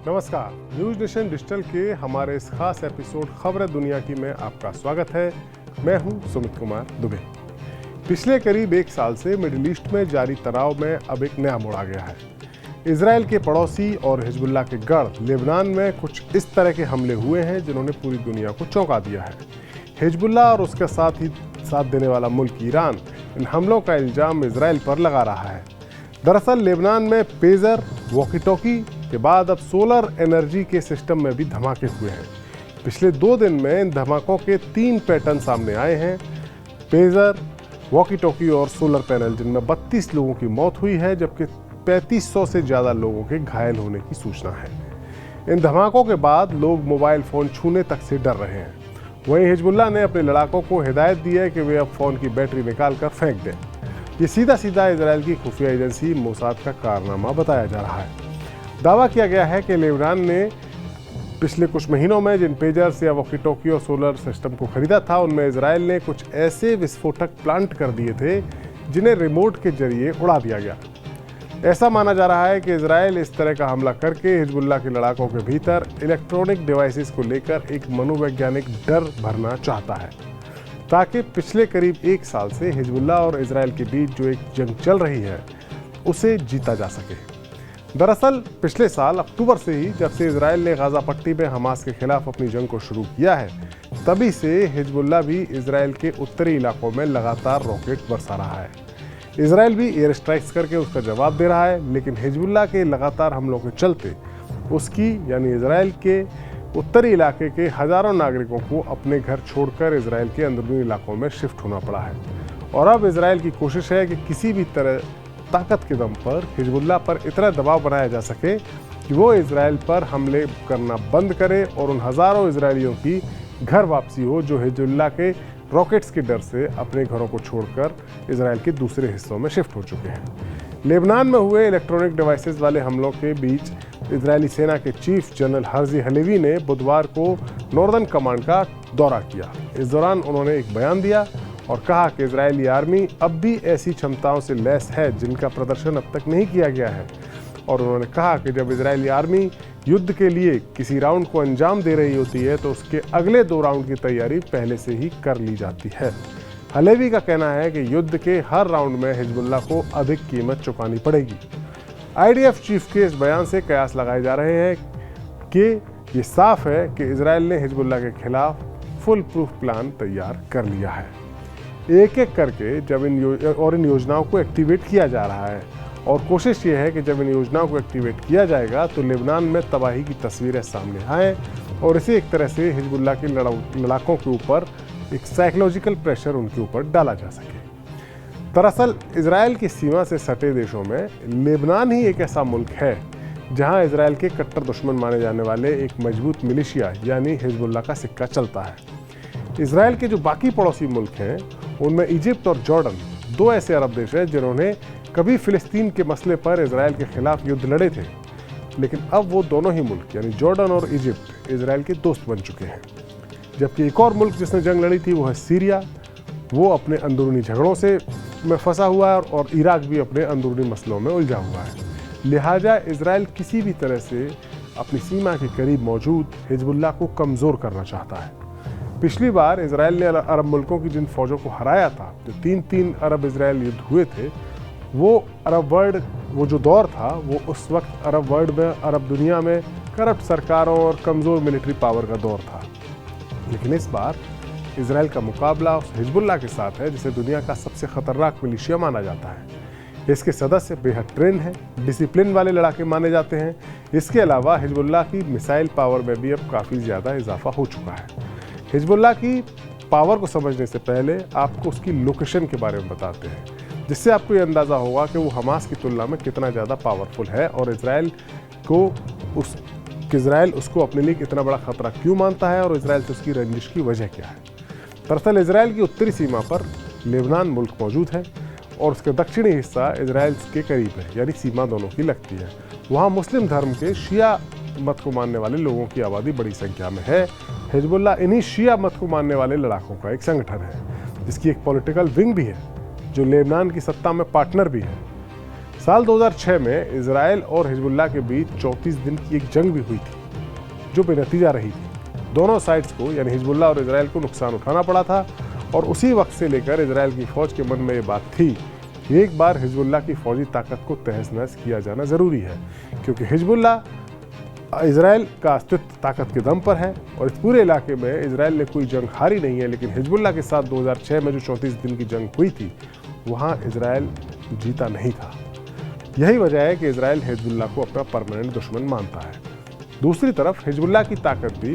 नमस्कार, news nation digital के हमारे इस खास एपिसोड खबरें दुनिया की में आपका स्वागत है। मैं हूं सुमित कुमार दुबे। पिछले करीब एक साल से मिडिल ईस्ट में जारी तनाव में अब एक नया मोड़ आ गया है। इजराइल के पड़ोसी और हिजबुल्लाह के गढ़ लेबनान में कुछ इस तरह के हमले हुए हैं जिन्होंने पूरी दुनिया को चौंका दिया है। हिजबुल्लाह और उसका साथ देने वाला मुल्क ईरान इन हमलों का इल्जाम इजराइल पर लगा रहा है। दरअसल लेबनान में पेजर, वॉकी टॉकी के बाद अब सोलर एनर्जी के सिस्टम में भी धमाके हुए हैं। पिछले 2 दिन में इन धमाकों के 3 पैटर्न सामने आए हैं। पेजर, वॉकी टॉकी और सोलर पैनल, जिनमें 32 लोगों की मौत हुई है, जबकि 3500 से ज़्यादा लोगों के घायल होने की सूचना है। इन धमाकों के बाद लोग मोबाइल फ़ोन छूने तक से डर रहे हैं। वहीं हिजबुल्लाह ने अपने लड़ाकों को हिदायत दी है कि वे अब फ़ोन की बैटरी निकाल कर फेंक दें। ये सीधा सीधा इजराइल की खुफिया एजेंसी मोसाद का कारनामा बताया जा रहा है। दावा किया गया है कि लेबनान ने पिछले कुछ महीनों में जिन पेजर्स या वॉकी टॉकी और सोलर सिस्टम को खरीदा था, उनमें इजराइल ने कुछ ऐसे विस्फोटक प्लांट कर दिए थे जिन्हें रिमोट के जरिए उड़ा दिया गया। ऐसा माना जा रहा है कि इजराइल इस तरह का हमला करके हिजबुल्लाह के लड़ाकों के भीतर इलेक्ट्रॉनिक डिवाइसेस को लेकर एक मनोवैज्ञानिक डर भरना चाहता है, ताकि पिछले करीब एक साल से हिजबुल्लाह और इजराइल के बीच जो एक जंग चल रही है उसे जीता जा सके। दरअसल पिछले साल अक्टूबर से ही, जब से इजराइल ने गाजा पट्टी में हमास के खिलाफ अपनी जंग को शुरू किया है, तभी से हिजबुल्लाह भी इजराइल के उत्तरी इलाकों में लगातार रॉकेट बरसा रहा है। इजराइल भी एयर स्ट्राइक्स करके उसका जवाब दे रहा है, लेकिन हिजबुल्लाह के लगातार हमलों के चलते उसकी यानी इजराइल के उत्तरी इलाके के हजारों नागरिकों को अपने घर छोड़कर इजराइल के अंदरूनी इलाकों में शिफ्ट होना पड़ा है। और अब इजराइल की कोशिश है कि किसी भी तरह ताकत के दम पर हिजबुल्लाह पर इतना दबाव बनाया जा सके कि वो इजराइल पर हमले करना बंद करे और उन हजारों इजरायलियों की घर वापसी हो जो हिजबुल्लाह के रॉकेट्स के डर से अपने घरों को छोड़कर इजराइल के दूसरे हिस्सों में शिफ्ट हो चुके हैं। लेबनान में हुए इलेक्ट्रॉनिक डिवाइसेस वाले हमलों के बीच इजरायली सेना के चीफ जनरल हर्जी हलेवी ने बुधवार को नॉर्दर्न कमांड का दौरा किया। इस दौरान उन्होंने एक बयान दिया और कहा कि इजरायली आर्मी अब भी ऐसी क्षमताओं से लैस है जिनका प्रदर्शन अब तक नहीं किया गया है। और उन्होंने कहा कि जब इजरायली आर्मी युद्ध के लिए किसी राउंड को अंजाम दे रही होती है तो उसके अगले 2 राउंड की तैयारी पहले से ही कर ली जाती है। हलेवी का कहना है कि युद्ध के हर राउंड में हिजबुल्लाह को अधिक कीमत चुकानी पड़ेगी। आईडीएफ चीफ के इस बयान से कयास लगाए जा रहे हैं कि ये साफ है कि इजराइल ने हिजबुल्लाह के खिलाफ फुल प्रूफ प्लान तैयार कर लिया है। एक एक करके जब इन योजनाओं को एक्टिवेट किया जा रहा है और कोशिश ये है कि जब इन योजनाओं को एक्टिवेट किया जाएगा तो लेबनान में तबाही की तस्वीरें सामने आए और इसे एक तरह से हिजबुल्लाह के लड़ाकों के ऊपर एक साइकोलॉजिकल प्रेशर उनके ऊपर डाला जा सके। दरअसल इजराइल की सीमा से सटे देशों में लेबनान ही एक ऐसा मुल्क है जहां इजराइल के कट्टर दुश्मन माने जाने वाले एक मजबूत मिलिशिया यानी हिजबुल्लाह का सिक्का चलता है। इजराइल के जो बाकी पड़ोसी मुल्क हैं उनमें इजिप्ट और जॉर्डन 2 ऐसे अरब देश हैं जिन्होंने कभी फिलिस्तीन के मसले पर इजराइल के खिलाफ युद्ध लड़े थे, लेकिन अब वो दोनों ही मुल्क यानी जॉर्डन और इजिप्ट इजराइल के दोस्त बन चुके हैं। जबकि एक और मुल्क जिसने जंग लड़ी थी वो है सीरिया। वो अपने अंदरूनी झगड़ों से में फंसा हुआ है और इराक भी अपने अंदरूनी मसलों में उलझा हुआ है। लिहाजा इजराइल किसी भी तरह से अपनी सीमा के करीब मौजूद हिजबुल्लाह को कमज़ोर करना चाहता है। पिछली बार इजराइल ने अरब मुल्कों की जिन फौजों को हराया था, जो 3-3 अरब इजराइल युद्ध हुए थे, वो जो दौर था वो उस वक्त अरब वर्ल्ड में, अरब दुनिया में करप्ट सरकारों और कमज़ोर मिलिट्री पावर का दौर था। लेकिन इस बार इजराइल का मुकाबला उस हिजबुल्लाह के साथ है जिसे दुनिया का सबसे खतरनाक मिलिशिया माना जाता है। इसके सदस्य बेहद ट्रेंड हैं, डिसिप्लिन वाले लड़ाके माने जाते हैं। इसके अलावा हिजबुल्लाह की मिसाइल पावर में भी अब काफ़ी ज़्यादा इजाफा हो चुका है। हिजबुल्लाह की पावर को समझने से पहले आपको उसकी लोकेशन के बारे में बताते हैं, जिससे आपको ये अंदाज़ा होगा कि वो हमास की तुलना में कितना ज़्यादा पावरफुल है और इजराइल उसको अपने लिए इतना बड़ा खतरा क्यों मानता है और इजराइल से उसकी रंजिश की वजह क्या है। दरअसल इजराइल की उत्तरी सीमा पर लेबनान मुल्क मौजूद है और उसका दक्षिणी हिस्सा इजराइल के करीब है, यानी सीमा दोनों की लगती है। वहाँ मुस्लिम धर्म के शिया मत को मानने वाले लोगों की आबादी बड़ी संख्या में है। हिजबुल्लाह इन्हीं शिया मत को मानने वाले लड़ाकों का एक संगठन है, जिसकी एक पॉलिटिकल विंग भी है जो लेबनान की सत्ता में पार्टनर भी है। साल 2006 में इजराइल और हिजबुल्लाह के बीच 34 दिन की एक जंग भी हुई थी, जो बेनतीजा रही थी। दोनों साइड्स को यानी हिजबुल्लाह और इजराइल को नुकसान उठाना पड़ा था और उसी वक्त से लेकर इजराइल की फौज के मन में ये बात थी कि एक बार हिजबुल्लाह की फौजी ताकत को तहस नहस किया जाना ज़रूरी है, क्योंकि हिजबुल्लाह इजराइल का अस्तित्व ताकत के दम पर है और इस पूरे इलाके में इजराइल ने कोई जंग हारी नहीं है। लेकिन हिजबुल्लाह के साथ 2006 में जो 34 दिन की जंग हुई थी, वहाँ इजराइल जीता नहीं था। यही वजह है कि इजराइल हिजबुल्लाह को अपना परमानेंट दुश्मन मानता है। दूसरी तरफ हिजबुल्लाह की ताकत भी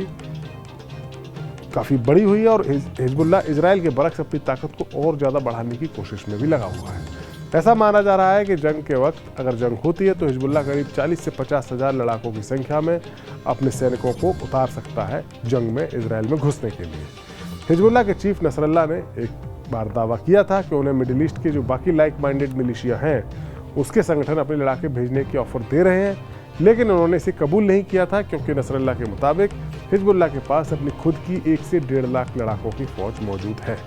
काफ़ी बड़ी हुई है और हिजबुल्लाह इजराइल के बरक्स अपनी ताकत को और ज़्यादा बढ़ाने की कोशिश में भी लगा हुआ है। ऐसा माना जा रहा है कि जंग के वक्त अगर जंग होती है तो हिजबुल्लाह करीब 40 से 50 हज़ार लड़ाकों की संख्या में अपने सैनिकों को उतार सकता है जंग में इजराइल में घुसने के लिए। हिजबुल्लाह के चीफ नसरल्लाह ने एक बार दावा किया था कि उन्हें मिडिल ईस्ट के जो बाकी लाइक माइंडेड मिलिशिया हैं उसके संगठन अपने लड़ाके भेजने की ऑफर दे रहे हैं, लेकिन उन्होंने इसे कबूल नहीं किया था, क्योंकि नसरल्लाह के मुताबिक हिजबुल्लाह के पास अपनी खुद की 1 से 1.5 लाख लड़ाकों की फौज मौजूद है।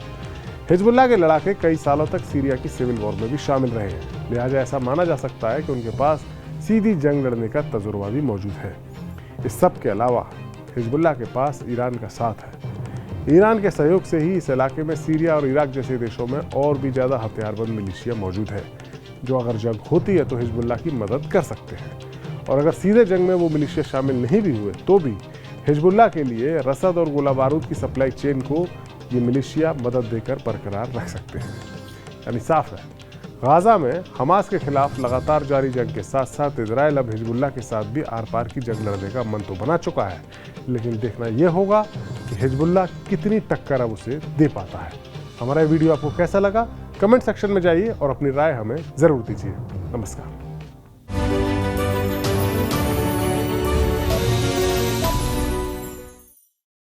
हिजबुल्लाह के लड़ाके कई सालों तक सीरिया की सिविल वॉर में भी शामिल रहे हैं, लिहाजा ऐसा माना जा सकता है कि उनके पास सीधी जंग लड़ने का तजुर्बा भी मौजूद है। इस सब के अलावा हिजबुल्लाह के पास ईरान का साथ है। ईरान के सहयोग से ही इस इलाके में सीरिया और इराक जैसे देशों में और भी ज़्यादा हथियारबंद मिलिशिया मौजूद है, जो अगर जंग होती है तो हिजबुल्लाह की मदद कर सकते हैं। और अगर सीधे जंग में वो मिलिशिया शामिल नहीं भी हुए तो भी हिजबुल्लाह के लिए रसद और गोला बारूद की सप्लाई चेन को ये मिलिशिया मदद देकर बरकरार रख सकते हैं। यानी साफ है, गाज़ा में हमास के खिलाफ लगातार जारी जंग के साथ साथ इजराइल अब हिजबुल्लाह के साथ भी आर पार की जंग लड़ने का मन तो बना चुका है, लेकिन देखना यह होगा कि हिजबुल्लाह कितनी टक्कर अब उसे दे पाता है। हमारा वीडियो आपको कैसा लगा? कमेंट सेक्शन में जाइए और अपनी राय हमें ज़रूर दीजिए। नमस्कार।